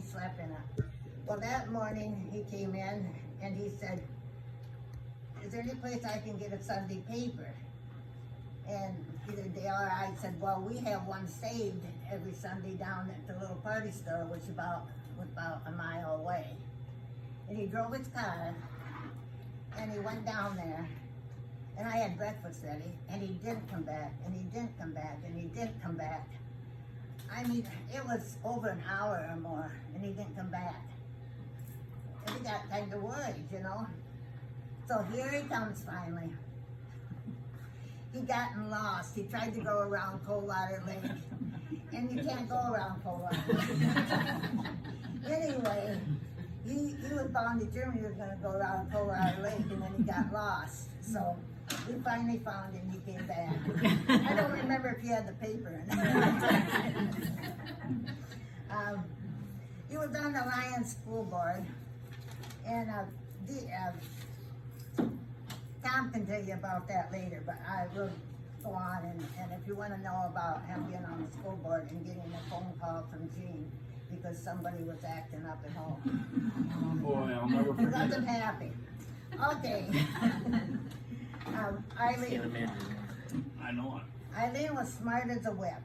slept in it. Well, that morning he came in and he said, is there any place I can get a Sunday paper? And either Dale or I said, well, we have one saved every Sunday down at the little party store, which was about a mile away. And he drove his car, and he went down there, and I had breakfast ready, and he didn't come back, and he didn't come back, and he didn't come back. I mean, it was over an hour or more, and he didn't come back. And we got kind of worried, you know. So here he comes finally. He gotten lost. He tried to go around Coldwater Lake, and you can't go around Coldwater Lake. Anyway, he was bound to Germany. He was going to go around Coldwater Lake, and then he got lost. So we finally found him. He came back. I don't remember if he had the paper in it. He was on the Lions School Board, and Tom can tell you about that later, but I will go on, and if you want to know about him being on the school board and getting a phone call from Jean because somebody was acting up at home. Oh boy, I'll never He forget wasn't it. happy. Okay. Eileen. I know it. Eileen was smart as a whip.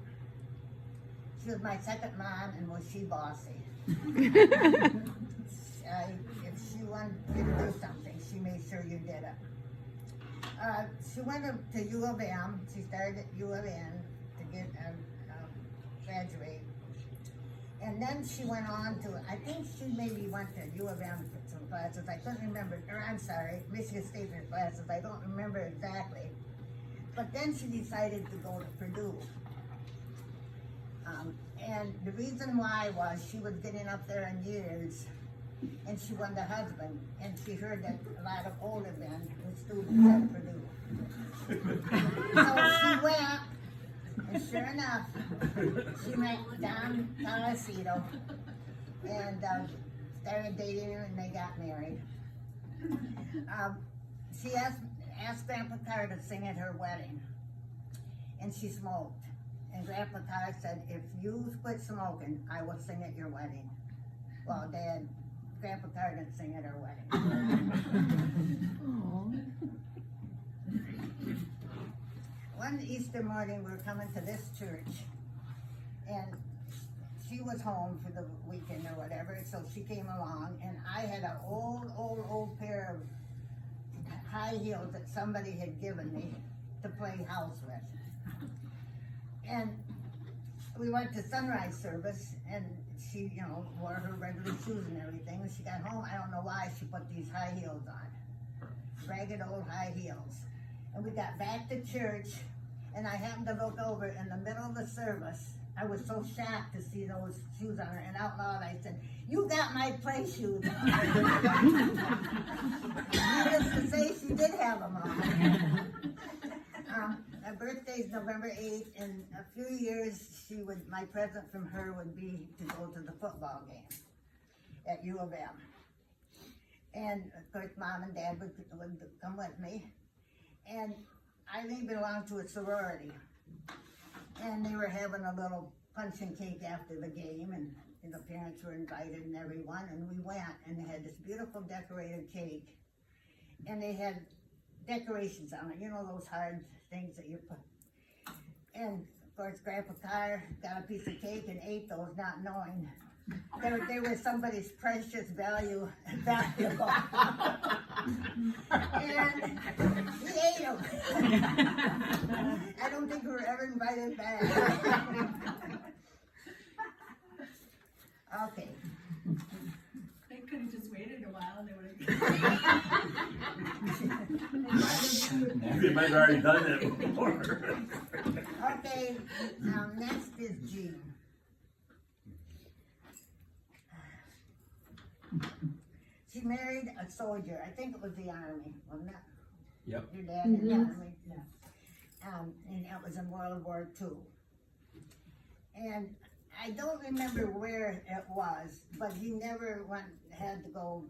She was my second mom, and was she bossy. If she wanted you to do something, she made sure you did it. She went to U of M. She started at U of N to get graduate. And then she went on to, I think she maybe went to U of M for some classes. I couldn't remember, or I'm sorry, Michigan State for classes. I don't remember exactly. But then she decided to go to Purdue. And the reason why was she was getting up there in years, and she wanted a husband, and she heard that a lot of older men were students at Purdue. So she went, and sure enough, she met Don Caracito, and started dating him, and they got married. She asked Grandpa Carr to sing at her wedding, and she smoked. And Grandpa Carr said, if you quit smoking, I will sing at your wedding. Well, Grandpa Carr didn't sing at her wedding. One Easter morning, we were coming to this church, and she was home for the weekend or whatever, so she came along, and I had an old pair of high heels that somebody had given me to play house with. And we went to sunrise service, and she, wore her regular shoes and everything. When she got home, I don't know why she put these high heels on. Ragged old high heels. And we got back to church, and I happened to look over in the middle of the service. I was so shocked to see those shoes on her, and out loud I said, you got my play shoes on. Needless to say, she did have them on. Her birthday's November 8th, and a few years my present from her would be to go to the football game at U of M. And of course, Mom and Dad would come with me. And Eileen belonged to a sorority. And they were having a little punch and cake after the game, and the parents were invited and everyone, and we went, and they had this beautiful decorated cake. And they had decorations on it, those hard things that you put. And of course, Grandpa Carr got a piece of cake and ate those, not knowing they were somebody's precious valuable. And he ate them. I don't think we were ever invited back. Okay. They could have just waited a while and they would have. You might have already done it before. Okay, next is Jean. She married a soldier. I think it was the Army, wasn't it? Yep. Your dad in the Army. Yeah. And that was in World War II. And I don't remember where it was, but he never had to go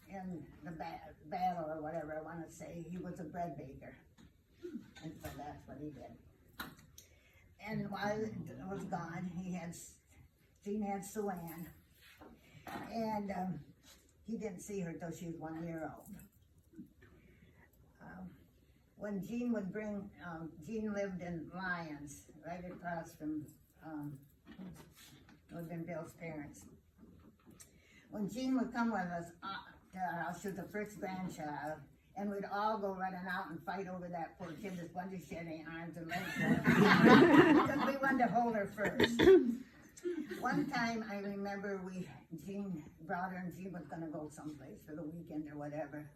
in the battle or whatever I want to say. He was a bread baker. And so that's what he did. And while it was gone, Jean had Sue Ann. And, he didn't see her till she was 1 year old. When Jean would bring, Jean lived in Lyons, right across from, would have been Bill's parents. When Jean would come with us, to our house, she was the first grandchild, and we'd all go running out and fight over that poor kid that wanted to shed any arms and legs. Because we wanted to hold her first. One time I remember Jean brought her and Jean was gonna go someplace for the weekend or whatever.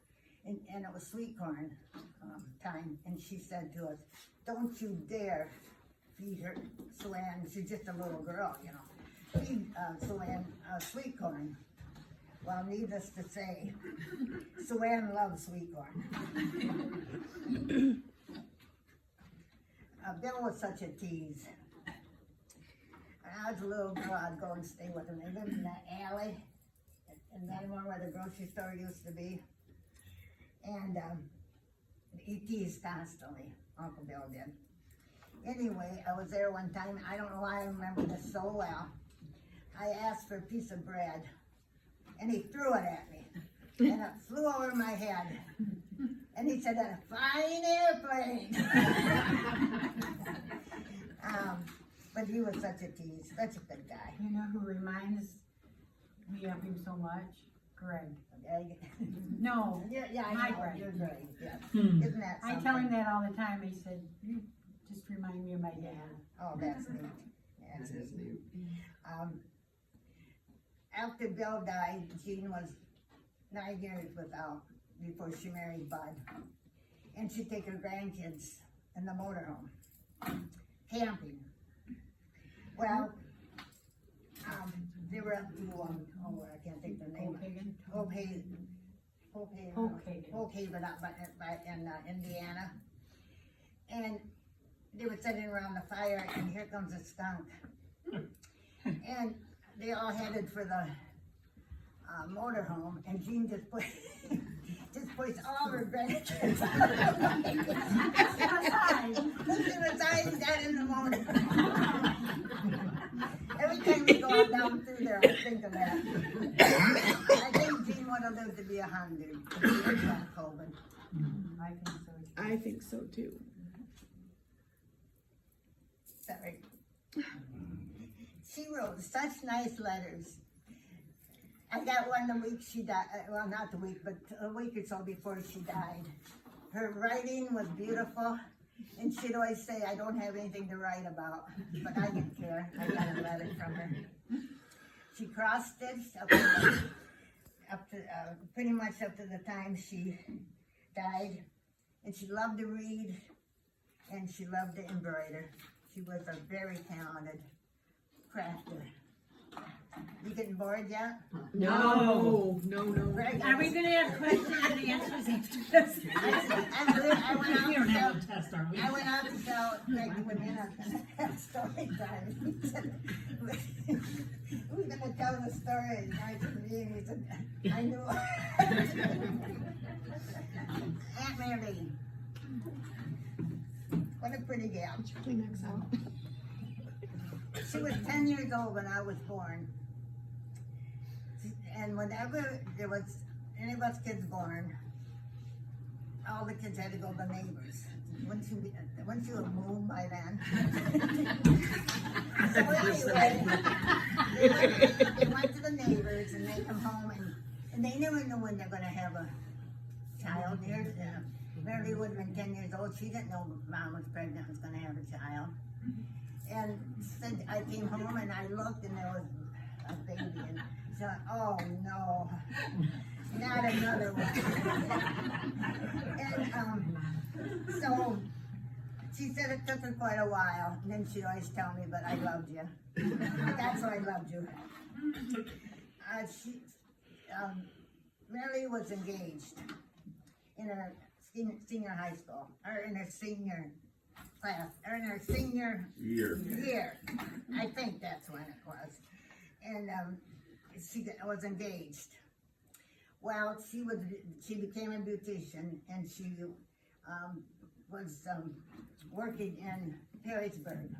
And it was sweet corn time, and she said to us, "Don't you dare feed her, Sue-Ann," she's just a little girl, you know, "feed Sue-Ann sweet corn." Well, needless to say, Sue-Ann loves sweet corn. Bill was such a tease. When I was a little girl, I'd go and stay with him. They lived in that alley, in that one where the grocery store used to be. And he teased constantly, Uncle Bill did. Anyway, I was there one time, I don't know why I remember this so well. I asked for a piece of bread, and he threw it at me, and it flew over my head. And he said, "A fine airplane." But he was such a tease, such a good guy. You know who reminds me of him so much? Greg. No, Yeah, I my know, Greg. you're great, yeah. Isn't that I something? tell him that all the time. He said, "You just remind me of my dad." Oh, that's neat. That's neat. After Bill died, Jean was 9 years without, before she married Bud. And she'd take her grandkids in the motorhome, camping. Well, they were up to, I can't think of the name. Hookhaven up in Indiana. And they were sitting around the fire, and here comes a skunk. And they all headed for the motorhome, and Jean just pushed all her grandkids aside and got in the motorhome. Every time we go down through there, I think of that. I think Jean would have lived to be 100. I think so too. Sorry. She wrote such nice letters. I got one the week she died, well, not the week, but a week or so before she died. Her writing was beautiful, and she'd always say, "I don't have anything to write about," but I didn't care. I got a letter from her. She cross-stitched pretty much up to the time she died, and she loved to read, and she loved to embroider. She was a very talented crafter. You getting bored yet? No. Greg, Are we gonna have questions and answers after this? I went out We don't to have tell, a test, are we? I went out to tell Greg to come in on story time. He said, "Who's gonna tell the story?" And I said, "Me," and he said, "I knew." Aunt Mary, what a pretty gal. She was 10 years old when I was born. And whenever there was any of us kids born, all the kids had to go to the neighbors. Wouldn't you have moved by then? So anyway, they went to the neighbors and they come home and they never knew when they're gonna have a child. Mary would have been 10 years old. She didn't know Mom was pregnant and was gonna have a child. And said, I came home and I looked and there was a baby, and so, oh no, not another one. And so she said it took her quite a while, and then she'd always tell me, "But I loved you." That's why I loved you. Mary was engaged in her senior high school, or in her senior class, or in her senior year. I think that's when it was. And she was engaged. Well, she became a beautician, and she was working in Perrysburg.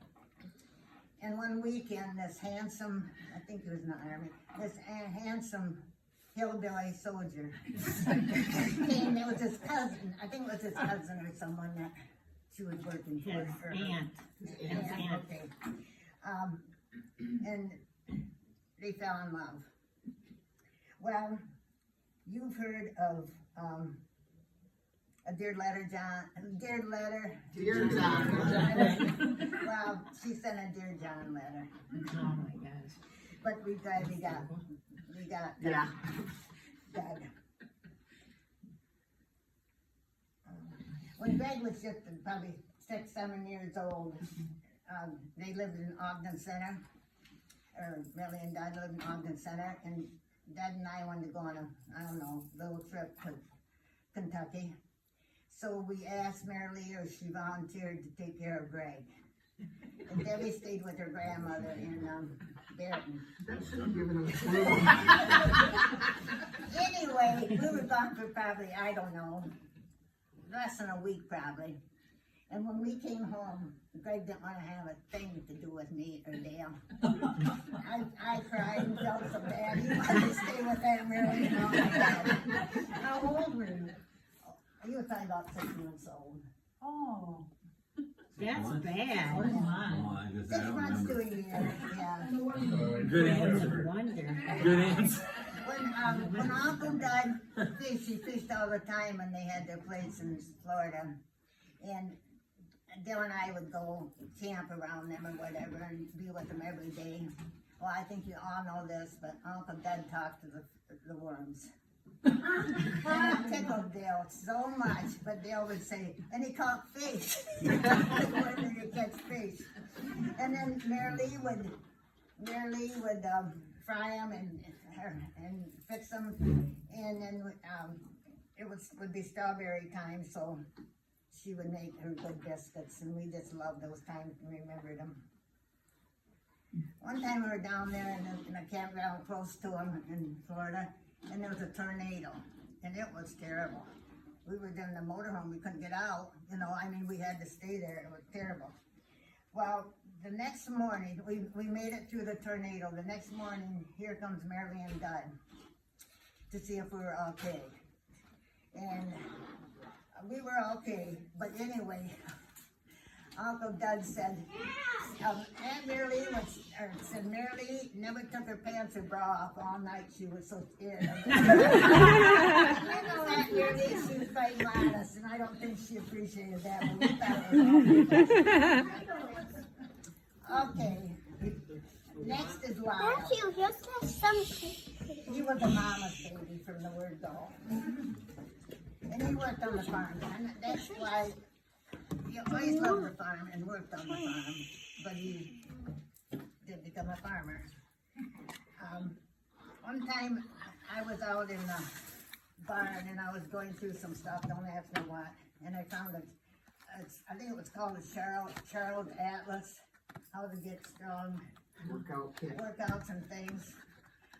And one weekend, this handsome, I think he was in the army, this handsome hillbilly soldier came. It was his cousin. I think it was his cousin or someone that she was working for. Her Aunt. aunt. Okay. And they fell in love. Well, you've heard of a dear letter, John. Dear letter. Dear John. Well, she sent a dear John letter. Oh my gosh. But we got Yeah. God. When Greg was just probably 6, 7 years old, they lived in Ogden Center, or Millie and Dad lived in Ogden Center, and Dad and I wanted to go on a little trip to Kentucky. So we asked Mary Lee, or she volunteered to take care of Greg. And Debbie stayed with her grandmother in Barton. That should have given him a clue. Anyway, we were gone for probably, I don't know, less than a week probably. And when we came home, Greg didn't want to have a thing to do with me or Dale. I cried and felt so bad. He wanted to stay with Aunt Mary. Oh my God. How old were you? You were probably about 6 months old. Oh, that's bad. Oh, I guess 6 I don't months to remember. a year, yeah. Good That's answer. a wonder. Good answer. When Uncle died, he fished all the time when they had their place in Florida. And Dale and I would go camp around them or whatever and be with them every day. Well, I think you all know this, but Uncle Dad talked to the worms. And it tickled Dale so much, but Dale would say, and he caught fish. When did he catch fish? And then Mary Lee would fry them and fix them, and then it would be strawberry time, so she would make her good biscuits, and we just loved those times and remembered them. One time we were down there in a campground close to them in Florida, and there was a tornado, and it was terrible. We were in the motorhome, we couldn't get out, we had to stay there, it was terrible. Well, the next morning, we made it through the tornado. The next morning, here comes Mary and Dud to see if we were okay. And we were okay, but anyway, Uncle Dud said, Aunt Mary Lee said Mary Lee never took her pants or bra off all night. She was so scared. I know Aunt Mary Lee, she was quite modest, and I don't think she appreciated that, but we thought it was okay. Next is Lyle. Matthew, just have some. He was a mama's baby from the word go. And he worked on the farm, and that's why he always loved the farm and worked on the farm, but he did become a farmer. One time I was out in the barn and I was going through some stuff, don't ask me what, and I found I think it was called a Charles Atlas, how to get strong Workout kit. workouts and things.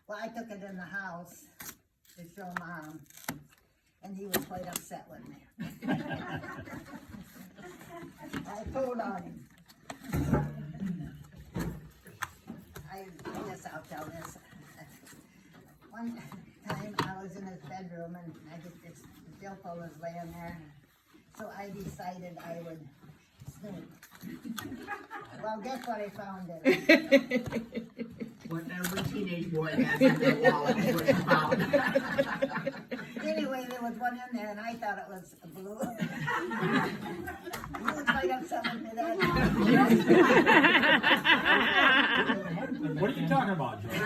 Well, I took it in the house to show Mom, and he was quite upset with me. I told on him. I guess I'll tell this. One time I was in his bedroom and this billfold was laying there, so I decided I would snoop. Well, guess what I found in it? What every teenage boy has in their wallet is what it's found. Anyway, there was one in there, and I thought it was a blue. You was quite upset with me that. What are you talking about, Joyce?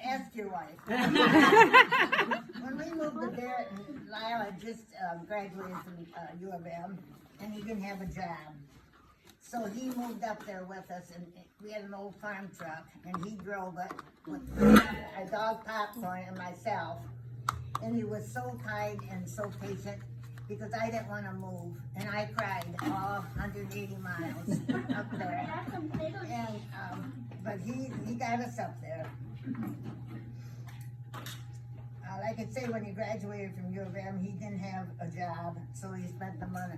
Ask your wife. When we moved to Barton, Lyle had just graduated from U of M, and he didn't have a job. So he moved up there with us, and we had an old farm truck, and he drove it with a dog Popcorn and myself. And he was so kind and so patient because I didn't want to move, and I cried all 180 miles up there. And but he got us up there. Like could say when he graduated from U of M, he didn't have a job, so he spent the money,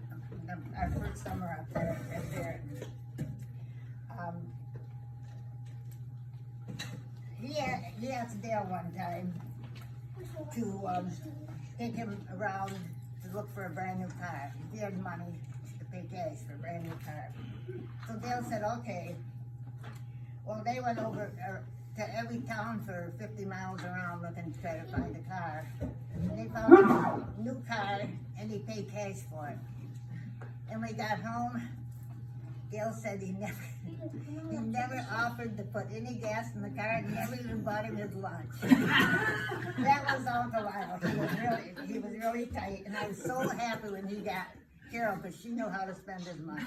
our first summer up there at Barron. He asked Dale one time to take him around to look for a brand new car. He had money to pay cash for a brand new car. So Dale said, okay. Well, they went over to every town for 50 miles around looking to try to find a car. And they found a new car and he paid cash for it. And we got home, Dale said he never offered to put any gas in the car and never even bought him his lunch. That was Uncle Lyle. He was really tight, and I was so happy when he got Carol because she knew how to spend his money.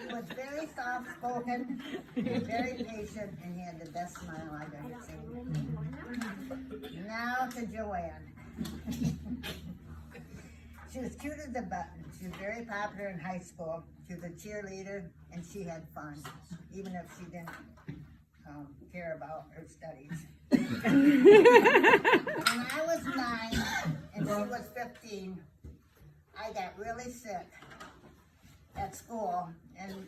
He was very soft spoken, very patient, and he had the best smile I've ever seen. Now to Joanne. She was cute as a button. She was very popular in high school. She was a cheerleader, and she had fun, even if she didn't care about her studies. When I was 9 and she was 15, I got really sick at school, and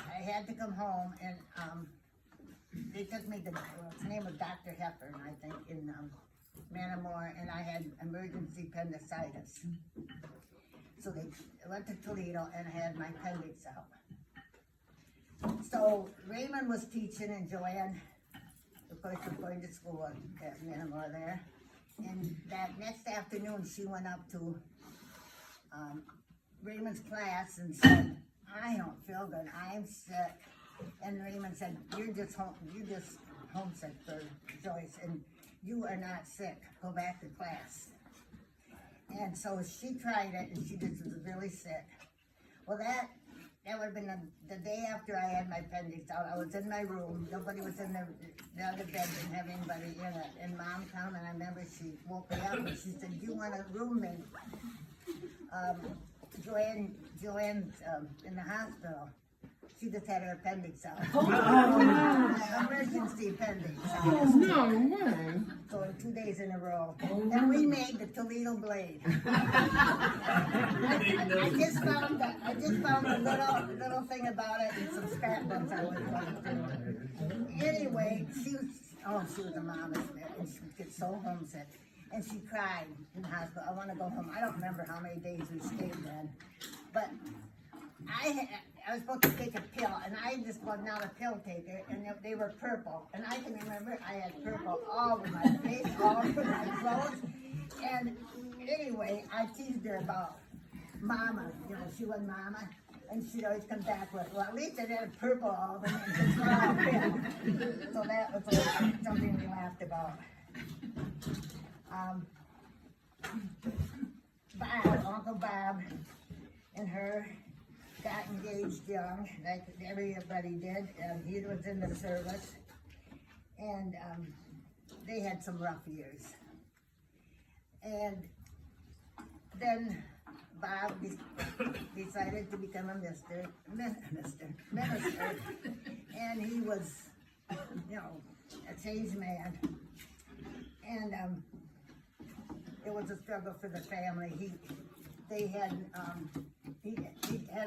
I had to come home, and they took me to, his name was Dr. Heffern, I think, in Manamore, and I had emergency appendicitis. So they went to Toledo and had my appendix out. So Raymond was teaching and Joanne, of course, was going to school at Manamore there. And that next afternoon she went up to Raymond's class and said, I don't feel good, I'm sick. And Raymond said, you're just homesick for Joyce, and you are not sick, go back to class. And so she tried it, and she just was really sick. Well, that would have been the day after I had my appendix out. I was in my room, nobody was in the other bed, didn't have anybody in it. And Mom came, and I remember she woke me up, and she said, do you want a roommate? Joanne's in the hospital. She just had her appendix out. Emergency appendix. No way. So 2 days in a row. And we made the Toledo Blade. I just found a little thing about it and some scrapbooks I was going through. Anyway, she was a mama's man, and she would get so homesick. And she cried in the hospital, I want to go home. I don't remember how many days we stayed then. But I was supposed to take a pill, and I just was not a pill taker, and they were purple. And I can remember I had purple all over my face, all over my clothes. And anyway, I teased her about Mama, she was Mama. And she'd always come back with, well, at least it had purple all over me. So that was something we laughed about. Uncle Bob and her got engaged young, like everybody did. He was in the service, and they had some rough years. And then Bob decided to become a minister, and he was, a changed man. And it was a struggle for the family. He had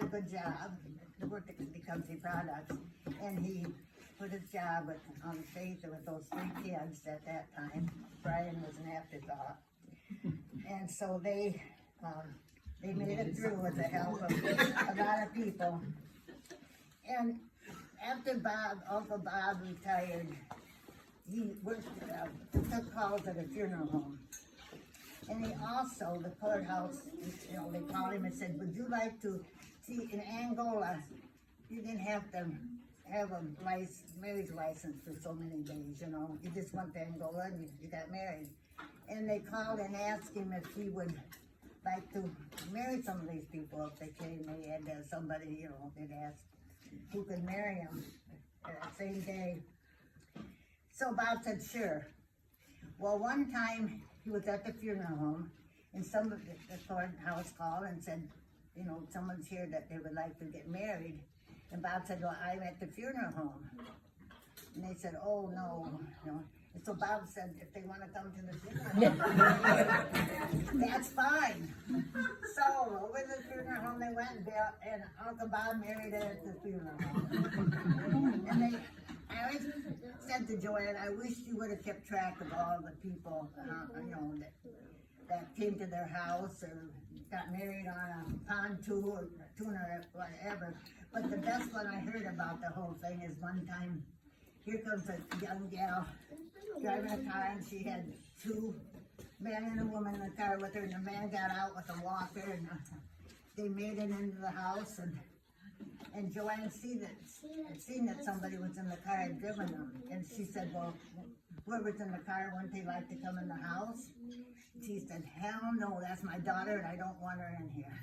a good job. He worked at the country products, and he put his job with Faith with those 3 kids at that time. Brian was an afterthought, and so they made it through with the help of a lot of people. And after Uncle Bob retired, he worked, took calls at a funeral home. And he also, the courthouse, they called him and said, would you like to see, in Angola, you didn't have to have a marriage license for so many days, You just went to Angola and you got married. And they called and asked him if he would like to marry some of these people. If they came, they had to have somebody, they'd ask who could marry him that same day. So Bob said, sure. Well, one time he was at the funeral home, and some of the courthouse called and said, someone's here that they would like to get married. And Bob said, well, I'm at the funeral home. And they said, oh, no, you know. And so Bob said, if they wanna come to the funeral, that's fine. So, over to the funeral home they went, and Uncle Bob married her at the funeral home. And I always said to Joanne, I wish you would have kept track of all the people, you know, that came to their house or got married on a pontoon or whatever. But the best one I heard about the whole thing is one time, here comes a young gal driving a car, and she had two men and a woman in the car with her, and the man got out with a walker, and they made it into the house, and Joanne seen that somebody was in the car and driven them, and she said, well, whoever's in the car, wouldn't they like to come in the house? She said, hell no, that's my daughter, and I don't want her in here.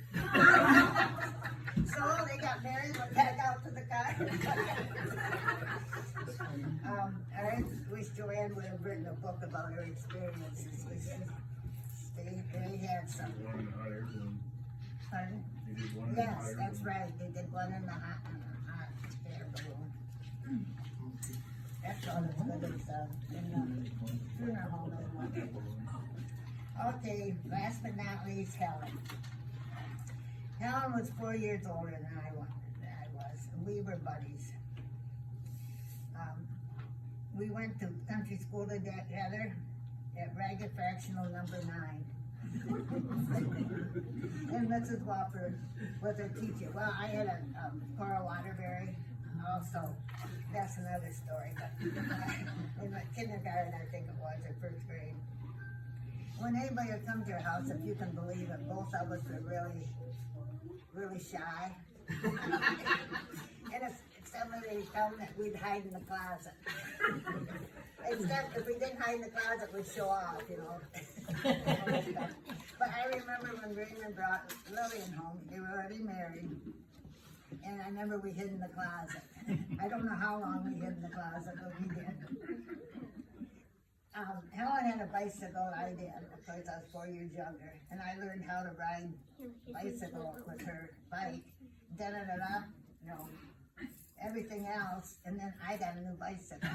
So they got married, went back out to the car. I wish Joanne would have written a book about her experiences. They had some. Pardon? Yes, that's right. They did one in the hot air balloon. That's all that's good and stuff. In the funeral home. Okay, last but not least, Helen. Helen was 4 years older than I was, and we were buddies. We went to country school together at Ragged Fractional number 9. And Mrs. Wofford was her teacher. Well, I had a Carr Waterbury also. That's another story. But in my kindergarten, I think it was, or first grade. When anybody would come to your house, if you can believe it, both of us were really, really shy. And if somebody would come, we'd hide in the closet. Except if we didn't hide in the closet, we'd show off, you know. But I remember when Raymond brought Lillian home, they were already married. And I remember we hid in the closet. I don't know how long we hid in the closet, but we did. Helen had a bicycle, I did, of course I was 4 years younger, and I learned how to ride bicycle with her bike, dented it up, you know, everything else, and then I got a new bicycle.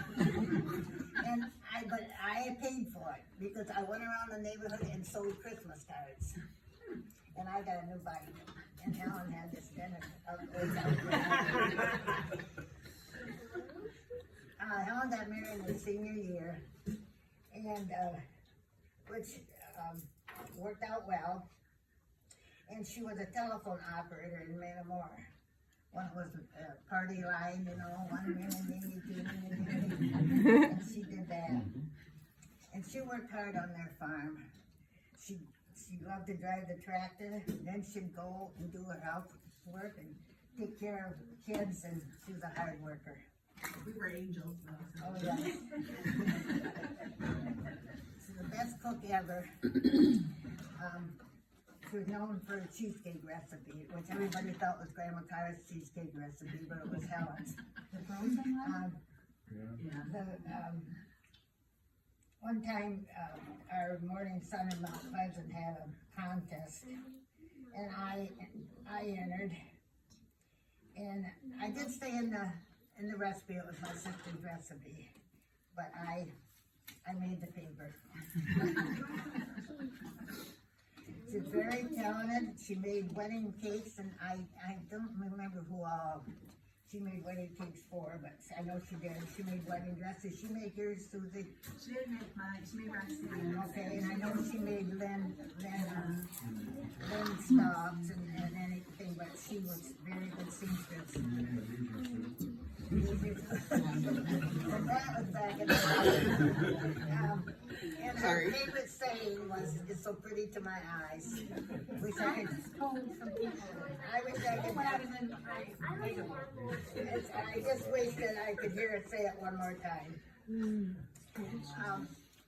But I paid for it, because I went around the neighborhood and sold Christmas cards, and I got a new bike, and Helen had this dented up. Helen got married in her senior year, and which worked out well. And she was a telephone operator in Manamore. One was a party line, you know, 1 minute, 2 minutes, and she did that. And she worked hard on their farm. She loved to drive the tractor, then she'd go and do her housework and take care of kids, and she was a hard worker. We were angels, though. Oh, yeah. She's the best cook ever. She was known for a cheesecake recipe, which everybody thought was Grandma Carr's cheesecake recipe, but it was Helen's. The frozen one? One time, our morning sun in Mount Pleasant had a contest, and I entered, and I did stay in the recipe. It was my sister's recipe, but I made the paper. She's very talented. She made wedding cakes, and I don't remember who all she made wedding cakes for, but I know she did. She made wedding dresses. She made yours, Susie. She didn't make mine, she made Roxanne. Okay, and I know she made Lynn stops and anything, but she was very good seamstress. And that was back in the day. And her favorite saying was, "It's so pretty to my eyes." Wish I could. Told some people. I wish I could. When I was in, I just wish that I could hear her say it one more time.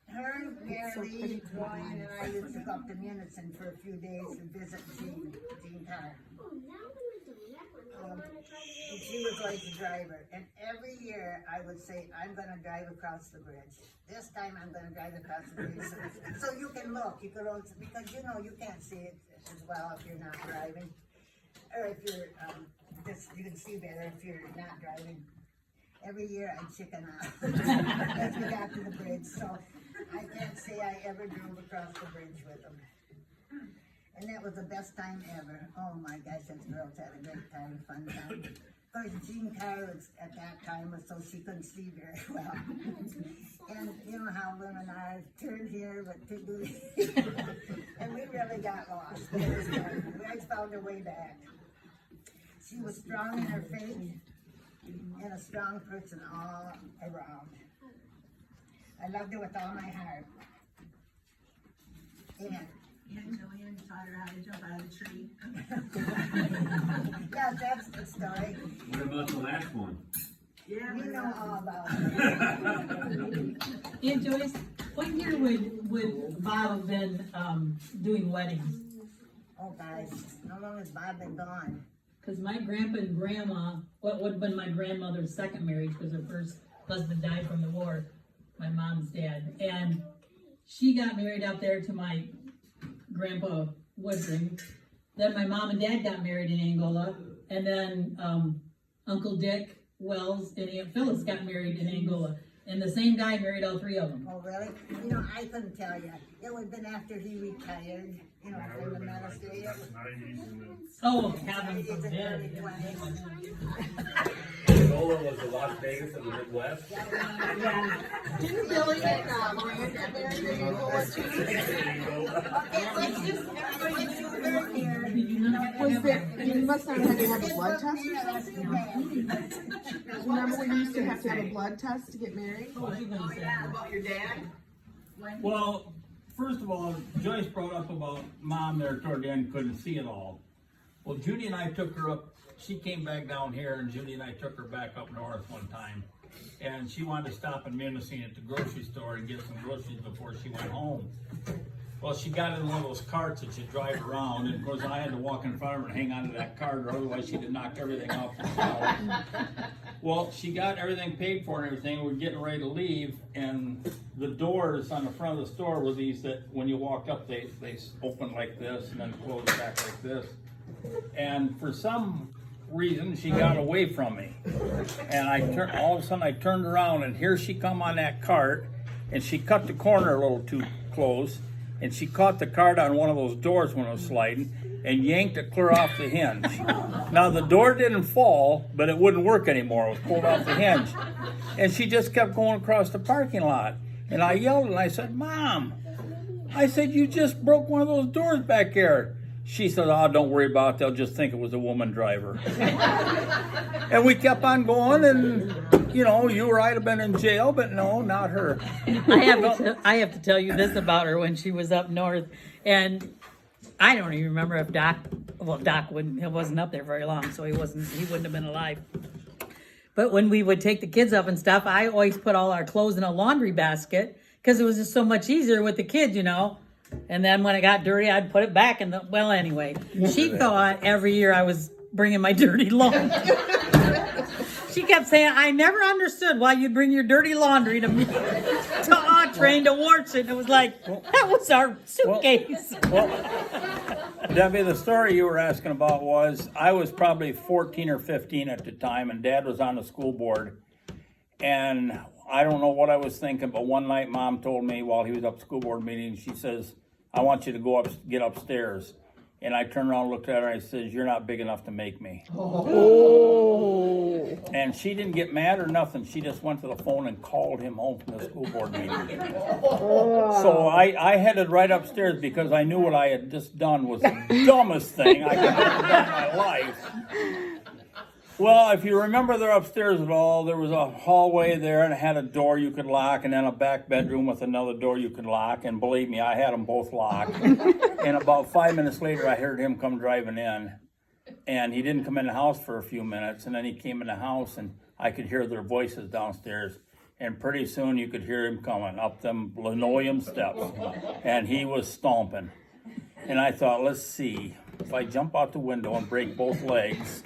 Her, Mary Lee, Joanne, and I used to go up to Munison for a few days and visit Jean Carr. And she was like the driver, and every year I would say, I'm gonna drive across the bridge. This time I'm gonna drive across the bridge, so you can look, you can also, because you know you can't see it as well if you're not driving, or if you're, you can see better if you're not driving. every year I'd chicken out as we got to the bridge, so I can't say I ever drove across the bridge with them. And that was the best time ever. Oh my gosh, those girls had a great time, fun time. Of course, Jean Carr was, at that time was so she couldn't see very well. And you know how women are, turn here, but to do and we really got lost. It was fun. We always found our way back. She was strong in her faith and a strong person all around. I loved her with all my heart. And Joanne taught her how to jump out of the tree. yeah, that's the story. What about the last one? Yeah, You know all about it. Aunt Joyce, what year would Bob have been doing weddings? Oh guys, how long has Bob been gone? Because my grandpa and grandma, what would have been my grandmother's second marriage, because her first husband died from the war, my mom's dad. And she got married out there to my grandpa Woodring. Then my mom and dad got married in Angola. And then Uncle Dick Wells and Aunt Phyllis got married in Angola. And the same guy married all three of them. Oh really? You know, I couldn't tell you. It would have been after he retired, you know, from the ministry. Oh, heaven It's in the early forbid. 20s. Angola was the Las Vegas of the Midwest. Didn't Billy and Ryan get married in Angola too? Okay, let's just, let's do her here. Was there, you must not have had to have a blood test or something? Remember when you used to have to have a blood test to get married? What was you gonna say? About your dad? Well, first of all, Joyce brought up about mom there toward the end couldn't see it all. Well, Judy and I took her up. She came back down here, and Judy and I took her back up north one time. And she wanted to stop in Munising at the grocery store and get some groceries before she went home. Well, she got in one of those carts that you drive around, and of course I had to walk in front of her and hang onto that cart, or otherwise she'd knock everything off the shelf. Well, she got everything paid for and everything. We're getting ready to leave, and the doors on the front of the store were these that when you walk up, they open like this and then close back like this. And for some reason, she got away from me. And all of a sudden I turned around, and here she come on that cart, and she cut the corner a little too close, and she caught the cart on one of those doors when it was sliding and yanked it clear off the hinge. Now the door didn't fall, but it wouldn't work anymore. It was pulled off the hinge. And she just kept going across the parking lot. And I yelled and I said, "Mom," I said, "you just broke one of those doors back there." She said, "Oh, don't worry about it. They'll just think it was a woman driver." And we kept on going, and you know, you or I'd have been in jail, but no, not her. I have to tell you this about her when she was up north, and I don't even remember if Doc wasn't up there very long, so he wouldn't have been alive. But when we would take the kids up and stuff, I always put all our clothes in a laundry basket because it was just so much easier with the kids, you know. And then when it got dirty, I'd put it back in the, well, anyway. She thought every year I was bringing my dirty laundry. She kept saying, "I never understood why you'd bring your dirty laundry to me, to our train to wash it." It was like, that was our suitcase. Well, Debbie, the story you were asking about was, I was probably 14 or 15 at the time, and Dad was on the school board. And I don't know what I was thinking, but one night Mom told me while he was up at school board meeting, she says, "I want you to go up, get upstairs." And I turned around and looked at her and I says, "You're not big enough to make me." Oh. And she didn't get mad or nothing. She just went to the phone and called him home from the school board meeting. So I headed right upstairs because I knew what I had just done was the dumbest thing I could ever done in my life. Well, if you remember there upstairs at all, there was a hallway there and it had a door you could lock, and then a back bedroom with another door you could lock. And believe me, I had them both locked. And about 5 minutes later, I heard him come driving in. And he didn't come in the house for a few minutes. And then he came in the house and I could hear their voices downstairs. And pretty soon you could hear him coming up them linoleum steps. And he was stomping. And I thought, let's see, if I jump out the window and break both legs.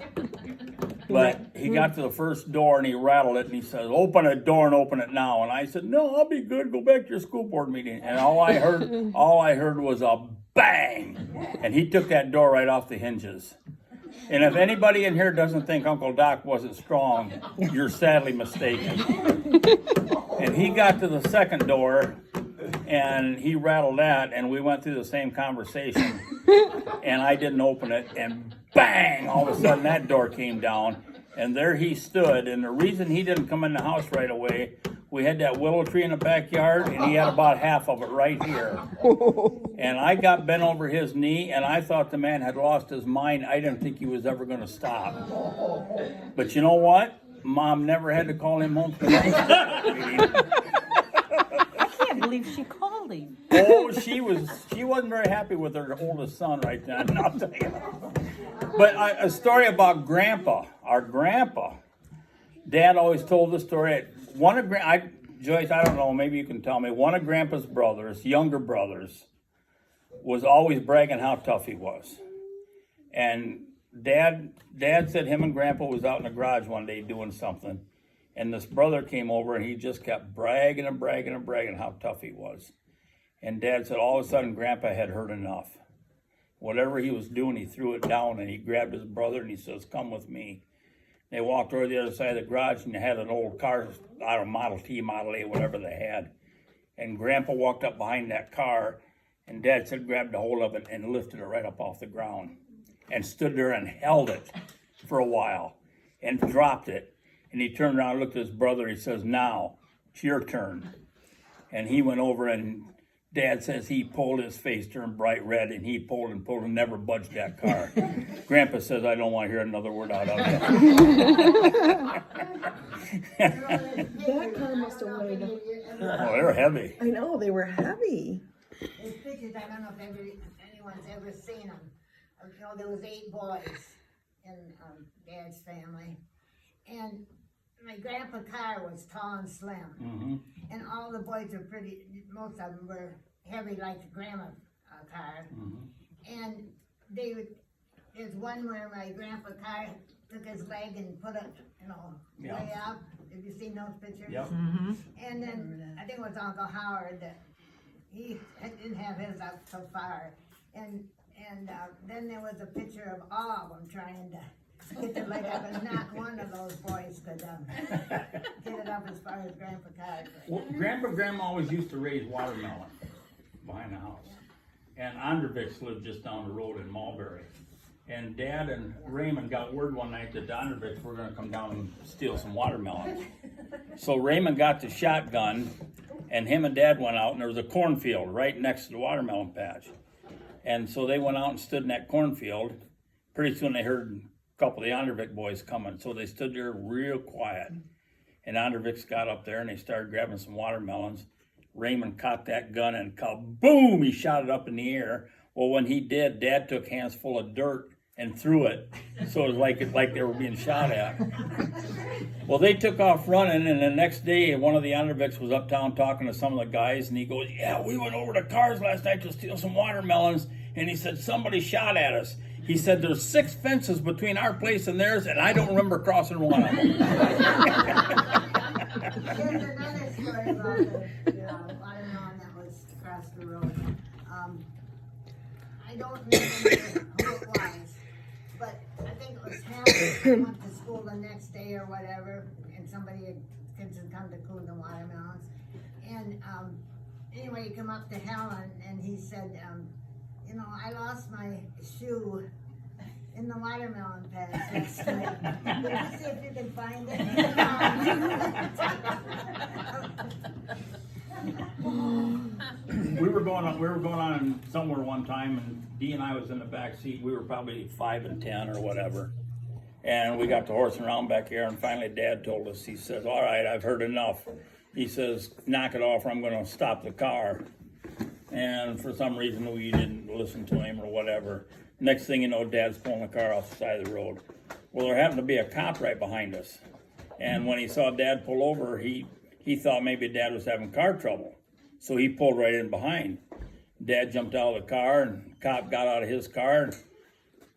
But he got to the first door and he rattled it and he says, "Open the door and open it now." And I said, "No, I'll be good. Go back to your school board meeting." And all I heard was a bang. And he took that door right off the hinges. And if anybody in here doesn't think Uncle Doc wasn't strong, you're sadly mistaken. And he got to the second door, and he rattled that, and we went through the same conversation. And I didn't open it, and bang! All of a sudden that door came down, and there he stood. And the reason he didn't come in the house right away, we had that willow tree in the backyard, and he had about half of it right here. And I got bent over his knee, and I thought the man had lost his mind. I didn't think he was ever going to stop. But you know what? Mom never had to call him home from the meeting. I can't believe she called him. Oh, she wasn't very happy with her oldest son right then, I'll tell you. But a story about Grandpa, our grandpa. Dad always told the story. Joyce, I don't know, maybe you can tell me. One of Grandpa's brothers, younger brothers, was always bragging how tough he was. And Dad said him and Grandpa was out in the garage one day doing something. And this brother came over and he just kept bragging and bragging and bragging how tough he was. And Dad said all of a sudden Grandpa had heard enough. Whatever he was doing, he threw it down and he grabbed his brother and he says, "Come with me." They walked over the other side of the garage and they had an old car, I don't know, Model T, Model A, whatever they had. And Grandpa walked up behind that car and Dad said grabbed a hold of it and lifted it right up off the ground and stood there and held it for a while and dropped it. And he turned around and looked at his brother. He says, "Now, it's your turn." And he went over and Dad says he pulled, his face turned bright red, and he pulled and pulled and never budged that car. Grandpa says, "I don't want to hear another word out of it." That car must have weighed. Oh, they're heavy. I know, they were heavy. There's pictures, I don't know if anyone's ever seen them. You know, there was 8 boys in Dad's family. And my grandpa Carr was tall and slim. Mm-hmm. And all the boys were most of them were heavy like Grandma Carr. Mm-hmm. And there's one where my grandpa Carr took his leg and put it, way up. Have you seen those pictures? Yep. And then, I think it was Uncle Howard that he didn't have his up so far. And then there was a picture of all of them trying to get their leg up, and not one of those boys could get it up as far as Grandpa Carr could. Well, Grandma always used to raise watermelon behind the house. And Ondervix lived just down the road in Mulberry. And Dad and Raymond got word one night that the Ondervix were going to come down and steal some watermelon. So Raymond got the shotgun, and him and Dad went out, and there was a cornfield right next to the watermelon patch. And so they went out and stood in that cornfield. Pretty soon they heard a couple of the Ondervik boys coming, so they stood there real quiet. And Ondervix got up there and they started grabbing some watermelons. Raymond caught that gun and kaboom, he shot it up in the air. Well, when he did, Dad took hands full of dirt and threw it. So it was like they were being shot at. Well, they took off running, and the next day, one of the Onderviks was uptown talking to some of the guys, and he goes, "Yeah, we went over to Carr's last night to steal some watermelons," and he said, "Somebody shot at us." He said, "There's 6 fences between our place and theirs, and I don't remember crossing one of them." There's another story about the watermelon that was across the road. I don't remember who it was, but I think it was Helen went to school the next day or whatever, and kids had come to cool the watermelons. And anyway, he came up to Helen and he said, "I lost my shoe in the watermelon patch last night. Could you see if you can find it?" We were going on somewhere one time, and Dee and I was in the back seat. We were probably 5 and 10 or whatever, and we got to horsing around back here. And finally, Dad told us. He says, "All right, I've heard enough." He says, "Knock it off, or I'm going to stop the car." And for some reason, we didn't listen to him or whatever. Next thing you know, Dad's pulling the car off the side of the road. Well, there happened to be a cop right behind us, and when he saw Dad pull over, he thought maybe Dad was having car trouble. So he pulled right in behind. Dad jumped out of the car, and the cop got out of his car, and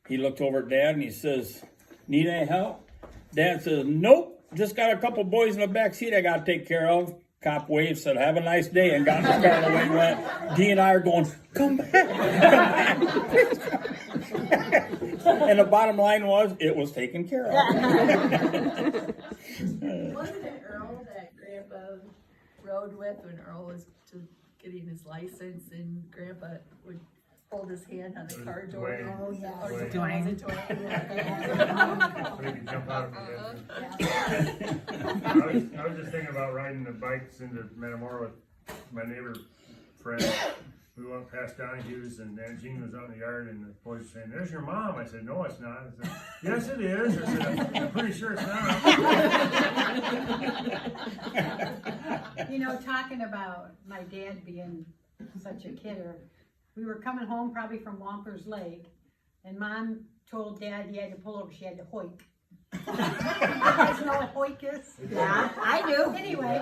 he looked over at Dad, and he says, "Need any help?" Dad says, "Nope, just got a couple boys in the back seat I got to take care of." Cop waved, said, "Have a nice day," and got in his car and away he went. Dee and I are going, "Come back, come back." And the bottom line was, it was taken care of. Wasn't it Earl that Grandpa rode with when Earl was just getting his license and Grandpa would hold his hand on the car door? Dwayne. Oh, yeah. Or Dwayne. Dwayne. Was it Dwayne? So you can jump out of it. I was just thinking about riding the bikes into Metamora with my neighbor friend. We went past Donnie Hughes and Aunt Jean was out in the yard and the boys were saying, "There's your mom." I said, "No, it's not." I said, "Yes, it is." I said, "I'm pretty sure it's not." You know, talking about my dad being such a kidder, we were coming home probably from Wampers Lake, and Mom told Dad he had to pull over, she had to hoik. You guys know what hoik is? Yeah, I do. Anyway,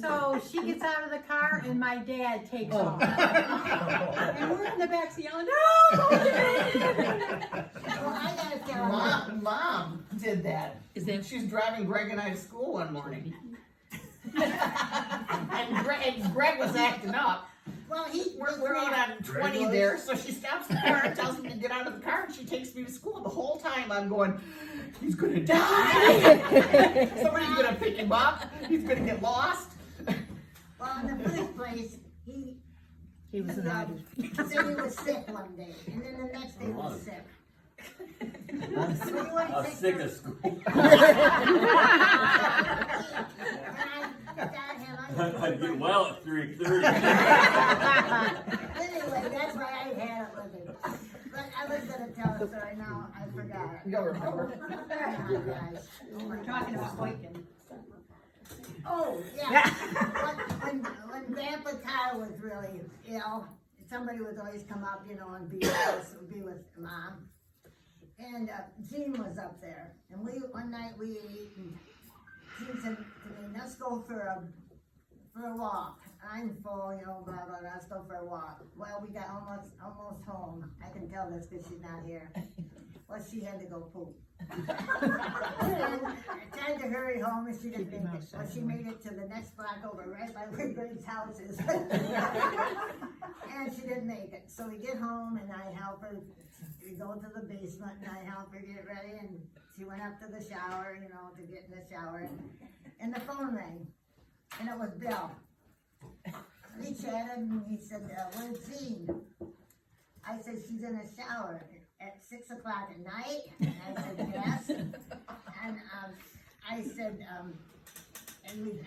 so she gets out of the car and my dad takes off. And we're in the back seat yelling, "No, don't get in!" Well, I gotta tell you. Mom did that. Is that She was driving Greg and I to school one morning. and Greg was acting up. Well, We're out on 20 there, so she stops the car and tells me to get out of the car, and she takes me to school. The whole time I'm going, he's gonna die. Somebody's gonna pick him up. He's gonna get lost. Well, in the first place, he He said he was sick one day, and then the next day he was sick. I was sick of school. I'd get well at 3:30. Anyway, that's why I had it with him. But I was gonna tell a story now, I forgot it. You'll remember. Oh my gosh. Oh my We're talking about gosh. hoiking. Oh, yeah. When Grandpa Carr was really ill, somebody would always come up, you know, and be with Mom. And Jean was up there, and one night we ate, and Jean said to me, "Let's go for a walk. I'm full, you know, blah, blah, blah, let's go for a walk." Well, we got almost home. I can tell this because she's not here. Well, she had to go poop. And I tried to hurry home and she didn't make it. Well, she made it to the next block over, right by where Greg's house is. And she didn't make it. So we get home and I help her. We go to the basement and I help her get ready, and she went up to the shower, you know, to get in the shower. And the phone rang. And it was Bill. We chatted and he said, "Where's Jean?" I said, "She's in the shower at 6 o'clock at night." And I said, "Yes." And I said,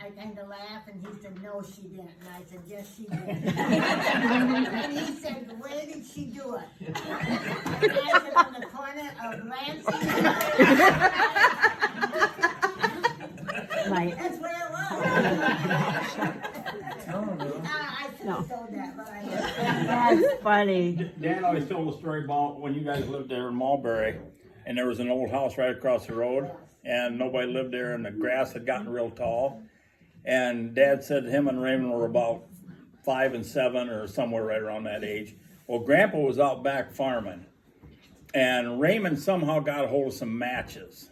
I kind of laughed, and he said, "No, she didn't." And I said, "Yes, she did." And he said, "Where did she do it?" And I said, "On the corner of Lansing." That's where it was. I should have told that, but I didn't. That's funny. Dan always told a story about when you guys lived there in Mulberry, and there was an old house right across the road, and nobody lived there, and the grass had gotten real tall. And Dad said him and Raymond were about 5 and 7 or somewhere right around that age. Well, Grandpa was out back farming, and Raymond somehow got a hold of some matches.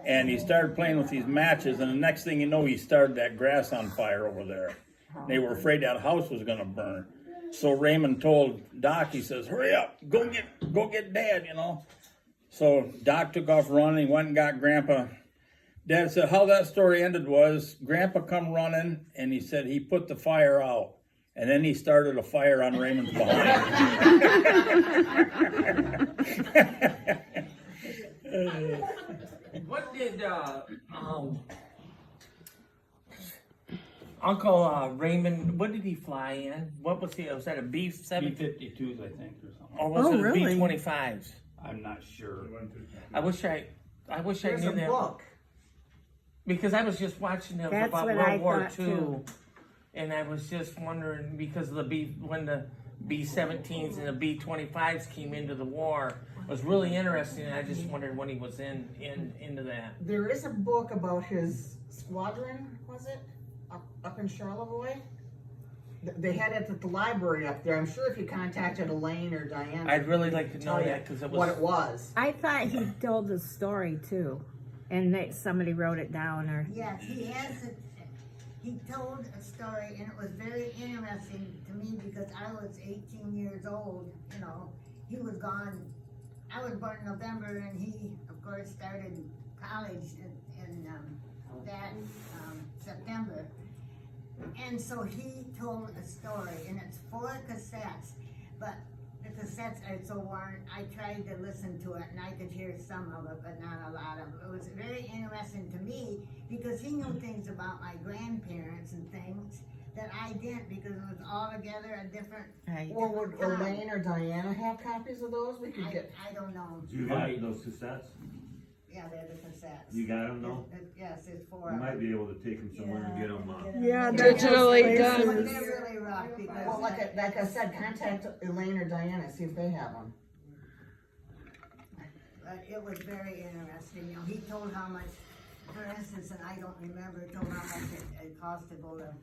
And he started playing with these matches, and the next thing you know, he started that grass on fire over there. They were afraid that house was gonna burn. So Raymond told Doc, he says, "Hurry up, go get Dad, you know." So Doc took off running, went and got Grandpa. Dad said how that story ended was Grandpa come running, and he said he put the fire out. And then he started a fire on Raymond's behind. What did Uncle Raymond? What did he fly in? What was he? Was that a B-7? B-52s, I think, or something. Or was Oh, it a really? B-25s? I'm not sure. I wish I There's knew a that book. because I was just watching them That's about what World I War thought, II, too. and I was just wondering because of when the B-17s and the B-25s came into the war. It was really interesting, and I just wondered when he was into that. There is a book about his squadron, was it? Up in Charlevoix? They had it at the library up there. I'm sure if you contacted Elaine or Diane, I'd really like to know tell you that because it what was. it was. I thought he told the story too, and that somebody wrote it down or. Yes, he told a story, and it was very interesting to me because I was 18 years old, you know. He was gone I was born in November, and he, of course, started college in September. And so he told a story, and it's 4 cassettes, but the cassettes are so worn, I tried to listen to it, and I could hear some of it, but not a lot of it. It was very interesting to me, because he knew things about my grandparents and things that I didn't, because it was all together a different. Or would Elaine or Diana have copies of those? We could get. I don't know. Do you have those cassettes? Yeah, they're the cassettes. You got them though? Yes, it's 4 You of might them. be able to take them somewhere and get them. Yeah, But digitally done. they're really rough, because. Well, like I said, contact Elaine or Diana, see if they have them. But it was very interesting, you know, he told how much, for instance, and I don't remember, told how much it cost to go to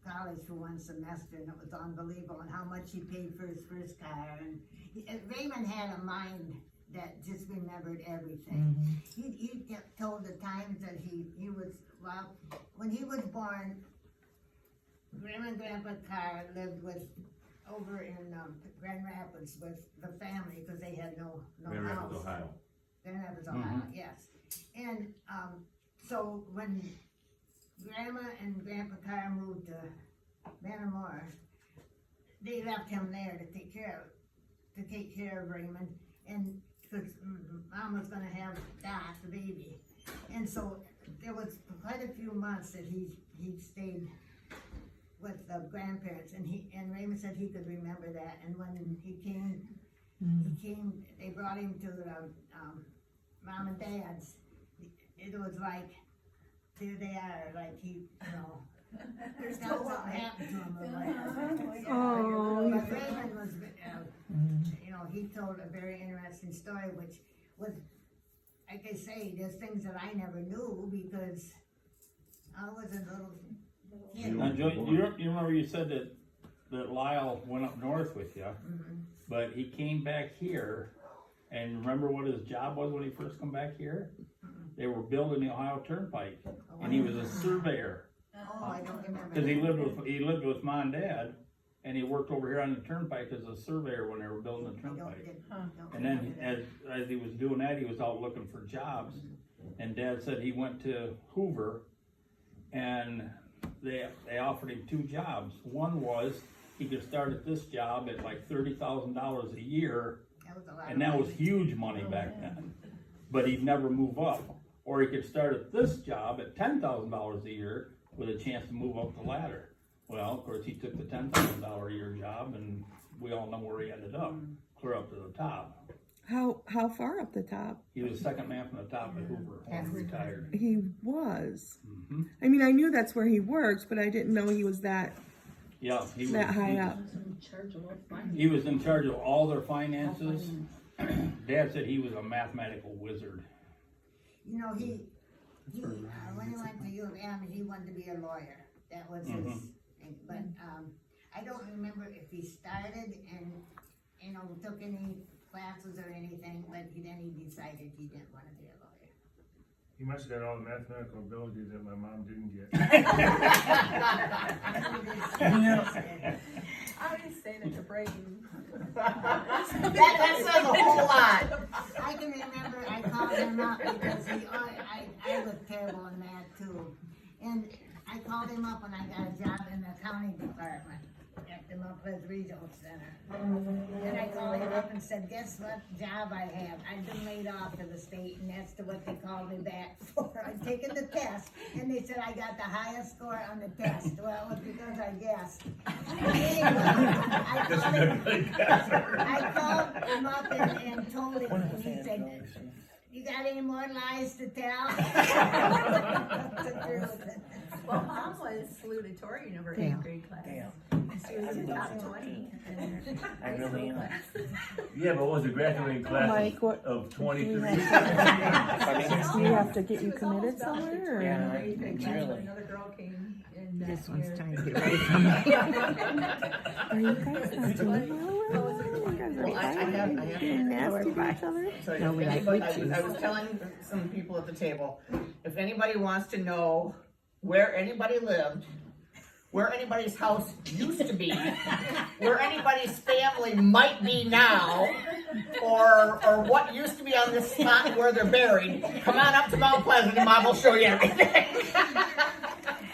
college for 1 semester, and it was unbelievable, and how much he paid for his first car, and Raymond had a mind that just remembered everything. He told the times that he was, well, when he was born, Grandma and Grandpa Carr lived over in Grand Rapids with the family, because they had no Grand house. Rapids, Ohio. Grand Rapids, Ohio, yes. And so when Grandma and Grandpa Carr moved to Manamora, they left him there to take care of Raymond, and because Mom was gonna have Dot, the baby. And so there was quite a few months that he stayed with the grandparents, and Raymond said he could remember that. And when he came, they brought him to the Mom and Dad's. It was like, there they are, like he, you know, there's not something happened to him. Oh. But Raymond was, you know, he told a very interesting story, which was, like I say, there's things that I never knew, because I was a little kid. Now, Joy, you remember you said that Lyle went up north with you, but he came back here, and remember what his job was when he first come back here? They were building the Ohio Turnpike, and he was a surveyor. Oh, I don't remember. Because he lived with Mom and Dad, and he worked over here on the turnpike as a surveyor when they were building the turnpike. And then as he was doing that, he was out looking for jobs, and Dad said he went to Hoover, and they offered him 2 jobs. One was he could start at this job at like $30,000 a year, and that was huge money back then. But he'd never move up. Or he could start at this job at $10,000 a year with a chance to move up the ladder. Well, of course, he took the $10,000 a year job, and we all know where he ended up, clear up to the top. How far up the top? He was second man from the top at Hoover when he retired. He was. I mean, I knew that's where he worked, but I didn't know he was that Yeah, he was that high up. He was in charge of all their finances. Dad said he was a mathematical wizard. You know, when he went to U of M, he wanted to be a lawyer. That was his thing. But I don't remember if he started and, you know, took any classes or anything, but then he decided he didn't want to be a lawyer. He must have got all the mathematical abilities that my mom didn't get. I always say that the brain. That says a whole lot. I can remember I called him up because I was terrible in math too. And I called him up when I got a job in the accounting department at the Mount Regional Center. And I called him up and said, guess what job I have? I've been laid off to the state, and that's what they called me back for. I'd taken the test, and they said I got the highest score on the test. Well, it was because I guessed. Anyway, I called him up and told him, and he said, you got any more lies to tell? Well, Mom was salutatorian over 8th grade class. She was in top 20 in high school class. Yeah, but was a graduating class Mike, what- of 23? Do you have to get you committed somewhere? Or? Yeah. Actually, another girl came in that This one's year. trying to get away from me. Are you guys not doing well? You guys are Well, I have being nasty to each other? So No, we like I witches. was telling some people at the table, if anybody wants to know where anybody lived, where anybody's house used to be, where anybody's family might be now, or what used to be on this spot where they're buried, come on up to Mount Pleasant and Mom will show you everything.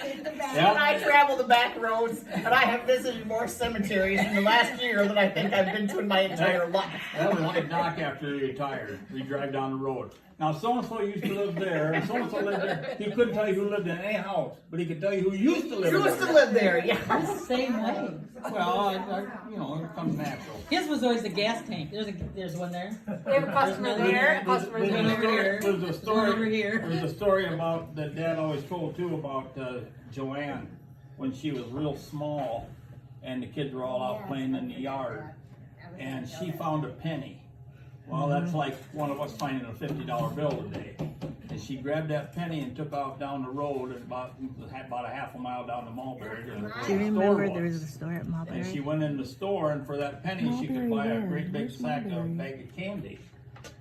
She and I travel the back roads, and I have visited more cemeteries in the last year than I think I've been to in my entire life. That was like Doc after he retired. We drive down the road. Now, so-and-so used to live there, and so-and-so lived there. He couldn't tell you who lived in any house, but he could tell you who used to live there. Used to live there, yeah. It's the same way. Well, you know, it comes natural. His was always a gas tank. There's one there. We have a customer there, customers There's over there. There's a story over here. There's a story about that Dad always told too about Joanne when she was real small, and the kids were all out playing in the yard, and she found a penny. Well, that's like one of us finding a $50 bill today. And she grabbed that penny and took off down the road and about a half a mile down to Mulberry. Do you remember there was a store at Mulberry? And she went in the store, and for that penny, she could buy a great big sack of bag of candy.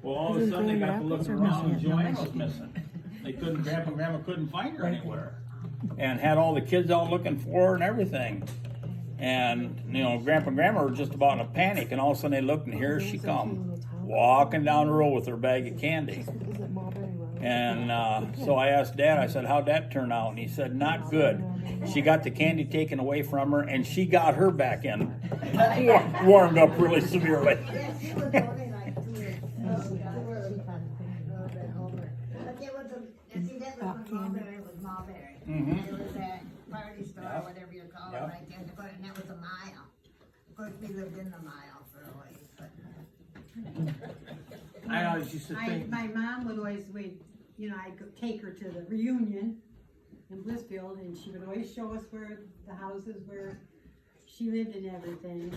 Well, all of a sudden, they got to looking around, and Joanne was missing. Grandpa and Grandma couldn't find her anywhere. And had all the kids out looking for her and everything. And, you know, Grandpa and Grandma were just about in a panic, and all of a sudden they looked, and here she come, walking down the road with her bag of candy. And so I asked Dad, I said, how'd that turn out? And he said, not good. She got the candy taken away from her, and she got her back in, warmed up really severely. Yeah, she was only like 2 years old. We were a little bit older. But there was and see, that was when Mulberry was Mulberry. Mhm. There was that party store, Yep. whatever you call it, Yep. right there, and that was a mile. Of course, we lived in the mile for a ways, but. I always used to think, My mom would always, I'd take her to the reunion in Blissfield, and she would always show us where the houses where she lived and everything.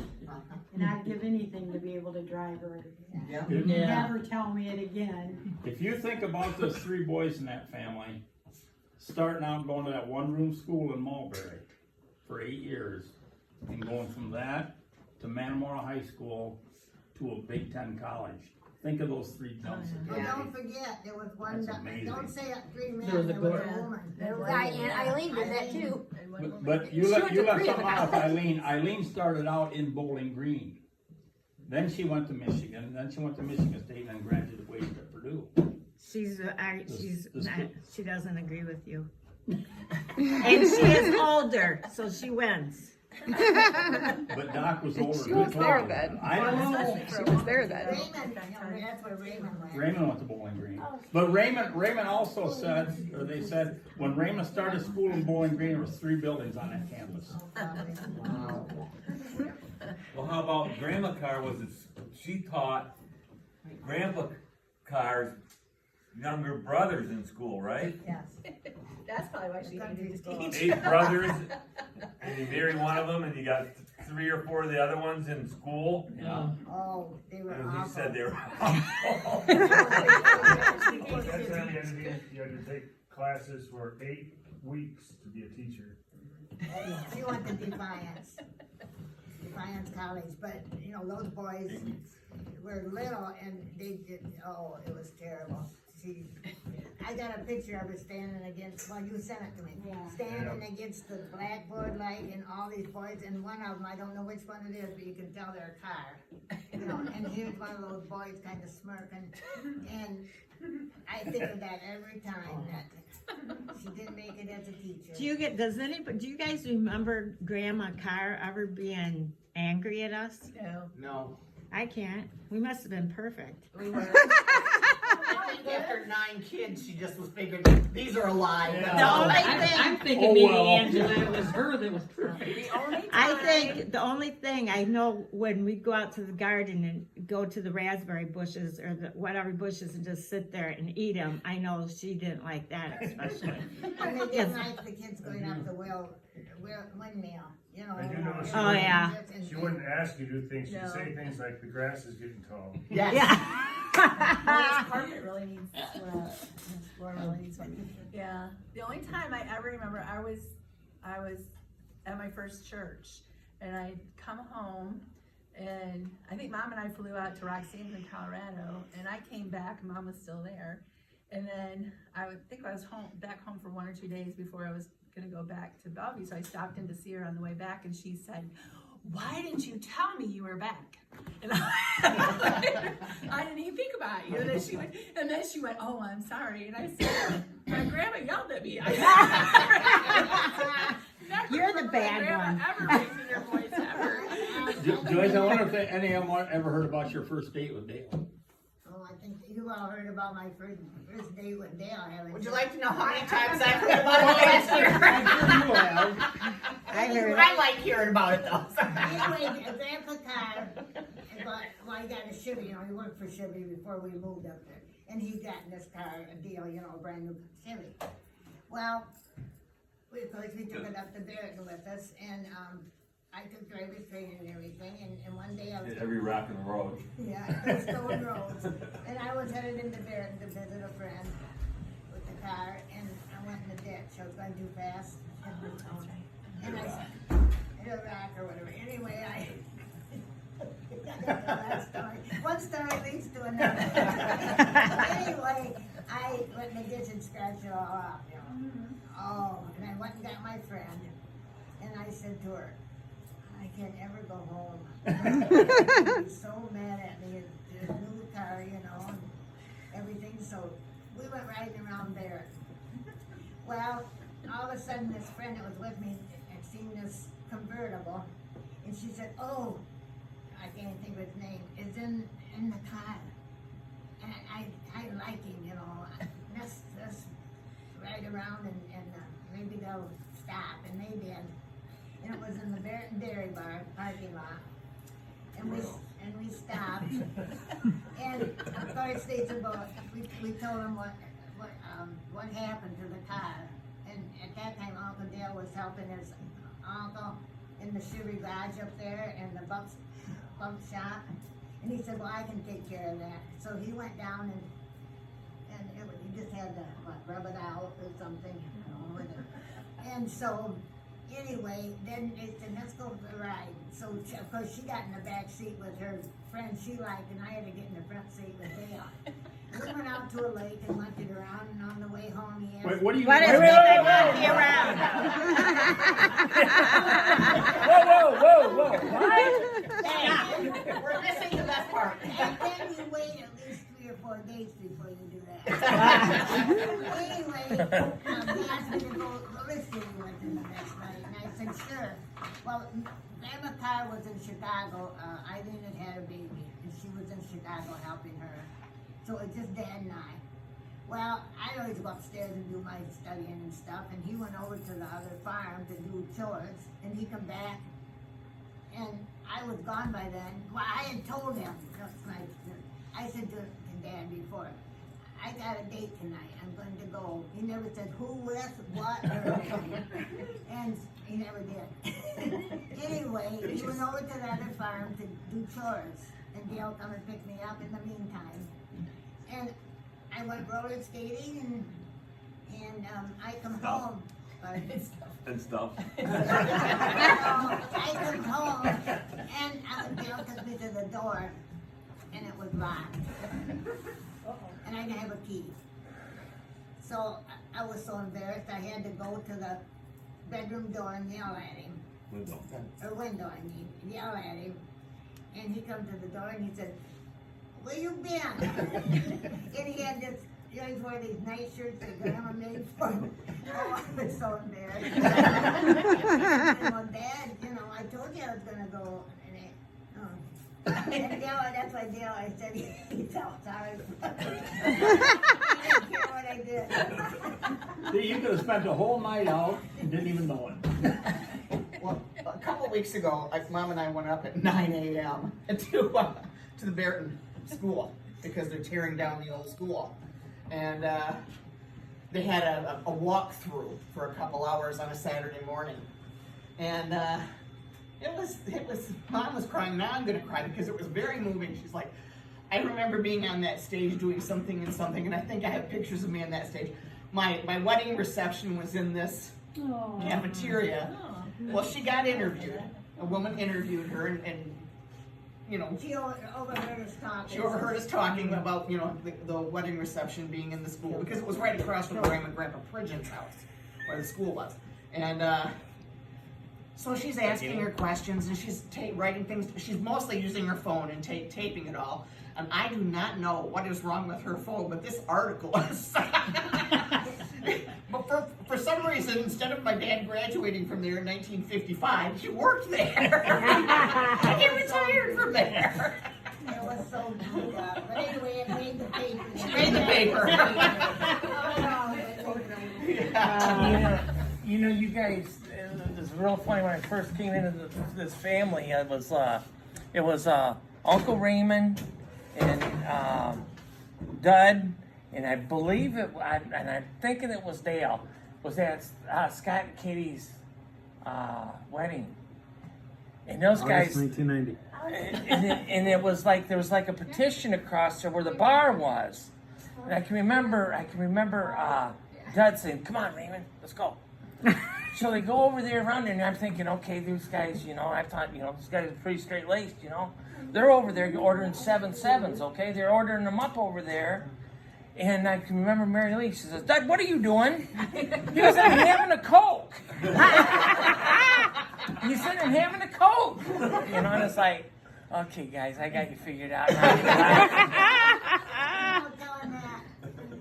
And I'd give anything to be able to drive her. Yeah. Never tell me it again. If you think about those 3 boys in that family, starting out going to that one-room school in Mulberry for 8 years, and going from that to Manamora High School to a Big Ten college. Think of those 3 jumps. Well, don't forget, there was one, That's amazing. don't say 3 men, There was a there was girl. a woman. And Eileen did that too. But you left something off, Eileen. Eileen started out in Bowling Green. Then she went to Michigan, then she went to Michigan State, and then graduated at Purdue. She doesn't agree with you. And she is older, so she wins. But Doc was older. She was there then. I don't know. She was there then. Raymond, that's where Raymond went. Raymond went to Bowling Green. But Raymond also said, or they said, when Raymond started school in Bowling Green, there was 3 buildings on that campus. Well, how about Grandma Carr she taught Grandpa Carr's younger brothers in school, right? Yes. That's probably why she needed to teach. 8 brothers, and you marry one of them, and you got 3 or 4 of the other ones in school. Yeah. Oh, they were And awful. he said they were That's how you had to take classes for 8 weeks to be a teacher. She went to Defiance College, but, those boys were little and they did, it was terrible. I got a picture of her standing against, you sent it to me. Standing against the blackboard light and all these boys, and one of them, I don't know which one it is, but you can tell they're Carr. And here's one of those boys kind of smirking, and I think of that every time, that she didn't make it as a teacher. Do you guys remember Grandma Carr ever being angry at us? No. I can't. We must have been perfect. We were. I think after 9 kids, she just was figuring, these are alive. Yeah. That's all. I'm thinking maybe Angela, it was her that was perfect. I think the only thing I know when we go out to the garden and go to the raspberry bushes or the whatever bushes and just sit there and eat them, I know she didn't like that especially. And they didn't like the kids going up the windmill, I do know she Oh, wouldn't- yeah. She wouldn't ask you to do things, she'd No. say things like, the grass is getting tall. Yes. Yeah. This carpet really needs, this floor really needs one. Yeah, the only time I ever remember, I was at my first church, and I'd come home, and I think Mom and I flew out to Rock Sands in Colorado, and I came back, and Mom was still there, And then I would think I was back home for 1 or 2 days before I was gonna go back to Bellevue. So I stopped in to see her on the way back, and she said, "Why didn't you tell me you were back?" And I didn't even think about you. And then she went, "Oh, I'm sorry." And I said, "My grandma yelled at me." You're the bad one. Ever raising your voice ever. Joyce, I wonder if any of them ever heard about your first date with Dale. Oh, I think you all heard about my first date with Dale, haven't you? Would you like to know how many times I've heard about it last year? I like hearing about it though. Anyway, Grandpa Carr, well, he got a Chevy, he worked for Chevy before we moved up there. And he got in this car, a deal, a brand new Chevy. Well, of course, we took it up to Barrington with us, and, I took driver's training and everything, and one day I was. Every rock in the road. Yeah, those stone roads. And I was headed into Barrington to visit a friend with the car, and I went in the ditch. I was going too fast. And I hit a rock or whatever. Anyway, that story. One story leads to another. Anyway, I went in the ditch and scratched it all up, Oh, and I went and got my friend, and I said to her, "I can't ever go home." She's so mad at me, the new car, and everything. So we went riding around there. Well, all of a sudden, this friend that was with me had seen this convertible, and she said, "Oh, I can't think of his name. It's in the car, and I like him, Let's ride around and maybe they'll stop." And they did. And it was in the Barrington Dairy Bar parking lot. And we stopped. And of course they said, well, we told them what happened to the car. And at that time Uncle Dale was helping his uncle in the Chevy garage up there and the bump shop. And he said, well, I can take care of that. So he went down and he just had to rub it out or something, And so anyway, then they said, let's go for a ride. So, of course, she got in the back seat with her friend she liked, and I had to get in the front seat with Dale. We went out to a lake and went it around, and on the way home, he asked... Wait, what do you... What is wait, walking around? Whoa, what? We're missing the best part. And then you wait at least 3 or 4 days before you do that. Anyway, he asked me to go listen with him the next night, and I said, sure. Well, Grandma Carr was in Chicago. Eileen had a baby, and she was in Chicago helping her. So it was just Dad and I. Well, I always go upstairs and do my studying and stuff, and he went over to the other farm to do chores, and he come back, and I was gone by then. Well, I had told him, I said to Dad before, I got a date tonight, I'm going to go. He never said who, with, what, or anything. And he never did. Anyway, he went over to the other farm to do chores, and Dale come and pick me up in the meantime. And I went roller skating, and I come home. And stuff. I come home, and Dale took me to the door, and it was locked. And I didn't have a key. So I was so embarrassed, I had to go to the bedroom door and yell at him. Window, I mean, yell at him. And he come to the door and he said, where you been? And he had this, he always wore these nice shirts that Grandma made for him. Oh, I was so embarrassed. I said, well, Dad, I told you I was gonna go. And Dale, that's why Dale, I said, he felt sorry. I didn't care what I did. See, you could have spent the whole night out and didn't even know it. Well, a couple weeks ago, Mom and I went up at 9 a.m. to the Barrington school because they're tearing down the old school. And they had a walkthrough for a couple hours on a Saturday morning. And it was, Mom was crying, now I'm gonna cry because it was very moving. She's like, I remember being on that stage doing something, and I think I have pictures of me on that stage. My wedding reception was in this cafeteria. Well, she got interviewed. A woman interviewed her, and you know, She overheard us talking. she overheard us talking about, you know, the wedding reception being in the school, because it was right across from Grandma and Grandpa Pridgeon's house, where the school was. And, so she's asking her questions, and she's writing things, she's mostly using her phone and taping it all. And I do not know what is wrong with her phone, but this article is, but for some reason, instead of my dad graduating from there in 1955, she worked there. He retired from there. It was so good, but anyway, it made the paper. She made the paper. You know, you guys, it was real funny when I first came into this family. It was Uncle Raymond and Dud, and I believe and I'm thinking it was Dale. Was at Scott and Katie's wedding, and those guys. 1990. And it was like there was like a petition across there where the bar was, and I can remember Dud saying, "Come on, Raymond, let's go." So they go over there around there, and I'm thinking, okay, these guys, you know, I thought, you know, these guys are pretty straight laced, you know. They're over there ordering 7-7s, okay? They're ordering them up over there. And I can remember Mary Lee, she says, "Dad, what are you doing?" He goes, "I'm having a Coke." He said, "I'm having a Coke." You know, and it's like, okay, guys, I got you figured out. Telling that,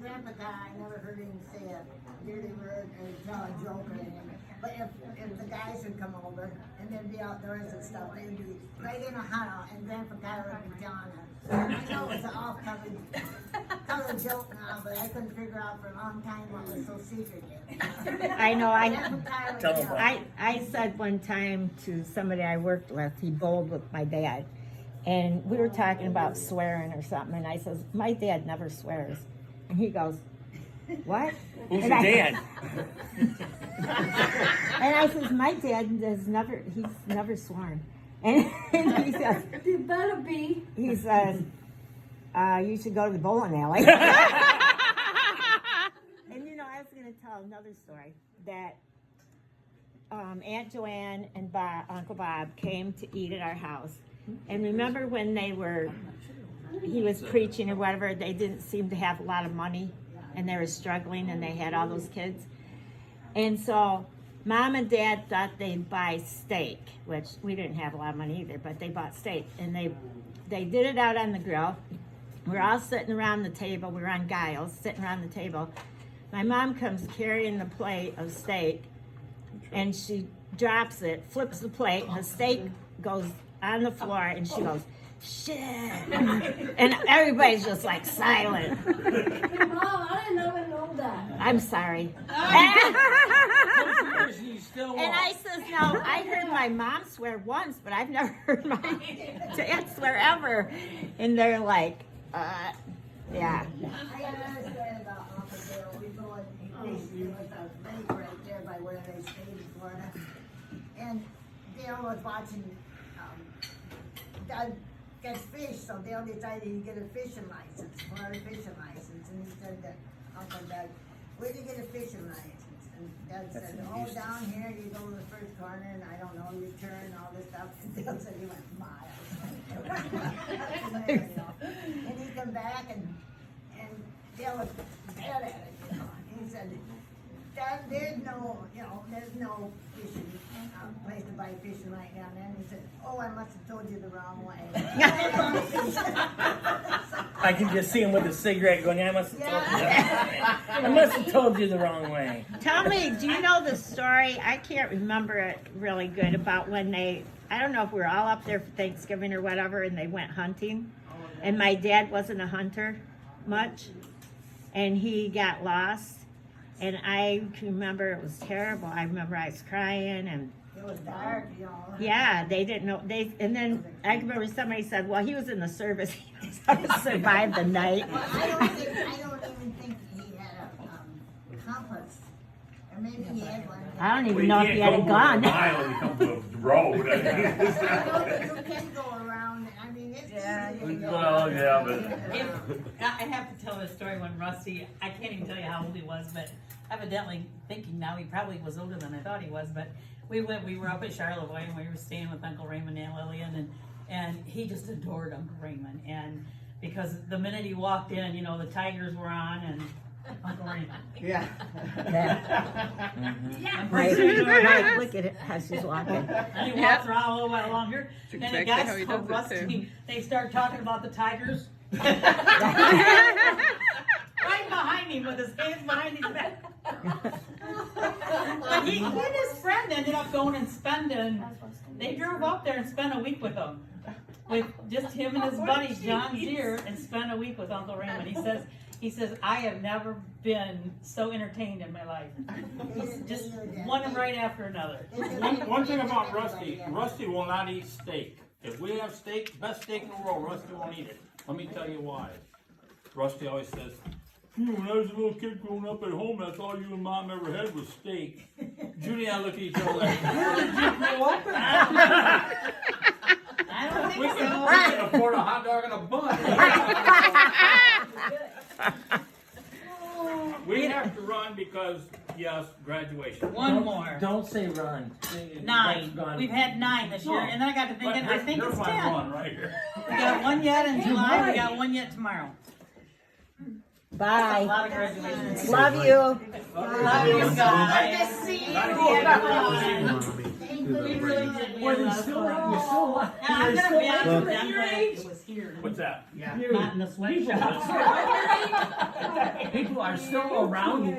Grandpa guy, I never heard him say a dirty word or tell a joke or anything. But if the guys would come over and they'd be outdoors and stuff, they'd be right in a huddle, and Grandpa Carr would be telling them. I know it's an off-color joke now, but I couldn't figure out for a long time what was so secretive. I know, Grandpa Carr would Tell 'em tell. what. I said one time to somebody I worked with, he bowled with my dad, and we were talking about swearing or something, and I says, "My dad never swears." And he goes, "What?" Who's And your I- dad? And I says, "My dad he's never sworn." And he says, You better be. he says, "You should go to the bowling alley." And you know, I was going to tell another story that Aunt Joanne and Uncle Bob came to eat at our house. And remember when he was preaching or whatever, they didn't seem to have a lot of money, and they were struggling, and they had all those kids. And so Mom and Dad thought they'd buy steak, which we didn't have a lot of money either, but they bought steak. And they did it out on the grill. We're all sitting around the table. We were on Giles, sitting around the table. My mom comes carrying the plate of steak, and she drops it, flips the plate, and the steak goes on the floor, and she goes, "Shit." And everybody's just like silent. Mom, I didn't even know that. I'm sorry. You still And I says, "No, I heard my mom swear once, but I've never heard my dad swear ever." And they're like, yeah. I got another story about Uncle Dale. We go and fish with a lake right there by where they stayed in Florida. And Dale was watching Doug catch fish, so Dale decided he'd get a fishing license, Florida fishing license. And he said to Uncle Doug, "Where'd you get a fishing license?" And Doug said, "Oh, down here, you go to the first corner, and I don't know, you turn, all this stuff." And Dale said he went miles. And he come back, and Dale was mad at it, you know. He said, "Dad, there's no fishing place to buy fishing right down there." And he said, "Oh, I must have told you the wrong way." I can just see him with a cigarette going, "I must have told you that. I must have told you the wrong way." Tell me, do you know the story? I can't remember it really good about when I don't know if we were all up there for Thanksgiving or whatever, and they went hunting. And my dad wasn't a hunter much, and he got lost. And I can remember it was terrible. I remember I was crying, and It was dark, you know. yeah, they didn't know. And then I remember somebody said, "Well, he was in the service. He was going to survive the night." Well, I don't even think he had a compass. Or maybe he had one. I don't even know if he had a gun. Mile when you come to the road. I know that you can go around, I mean, it's easy. Well, yeah, but. I have to tell this story when Rusty, I can't even tell you how old he was, but evidently thinking now he probably was older than I thought he was, but we were up at Charlevoix and we were staying with Uncle Raymond and Aunt Lillian, and he just adored Uncle Raymond. And because the minute he walked in, you know, the Tigers were on and Uncle Raymond. Yeah. I'm Right, pretty sure. right, look at it, how she's walking. And he walks around a little while longer, and it exactly got how he so does it, rusty, they start talking about the Tigers. Right behind him with his hands behind his back. But he and his friend ended up going and spending, they drove up there and spent a week with him. With just him and his buddy John Zier, and spent a week with Uncle Raymond. He says, I have never been so entertained in my life. Just one right after another. One thing about Rusty will not eat steak. If we have steak, best steak in the world, Rusty won't eat it. Let me tell you why. Rusty always says, when I was a little kid growing up at home, that's all you and Mom ever had was steak. Judy and I look at each other like, where did you grow up at? I don't think We so. can afford a hot dog and a bun. We have to run because, yes, graduation. One more. Don't say run. 9. We've had 9 this year, and then I got to thinking, I think it's 10. One right here. We got one yet in July, we got one yet tomorrow. A Bye. lot of graduations. Love you. Love you guys. See you. We really did. We had a lot of fun. You're still alive. Yeah, I'm gonna be honest with you, I'm glad it was here. What's that? Not in the sweatshop. People are still around you.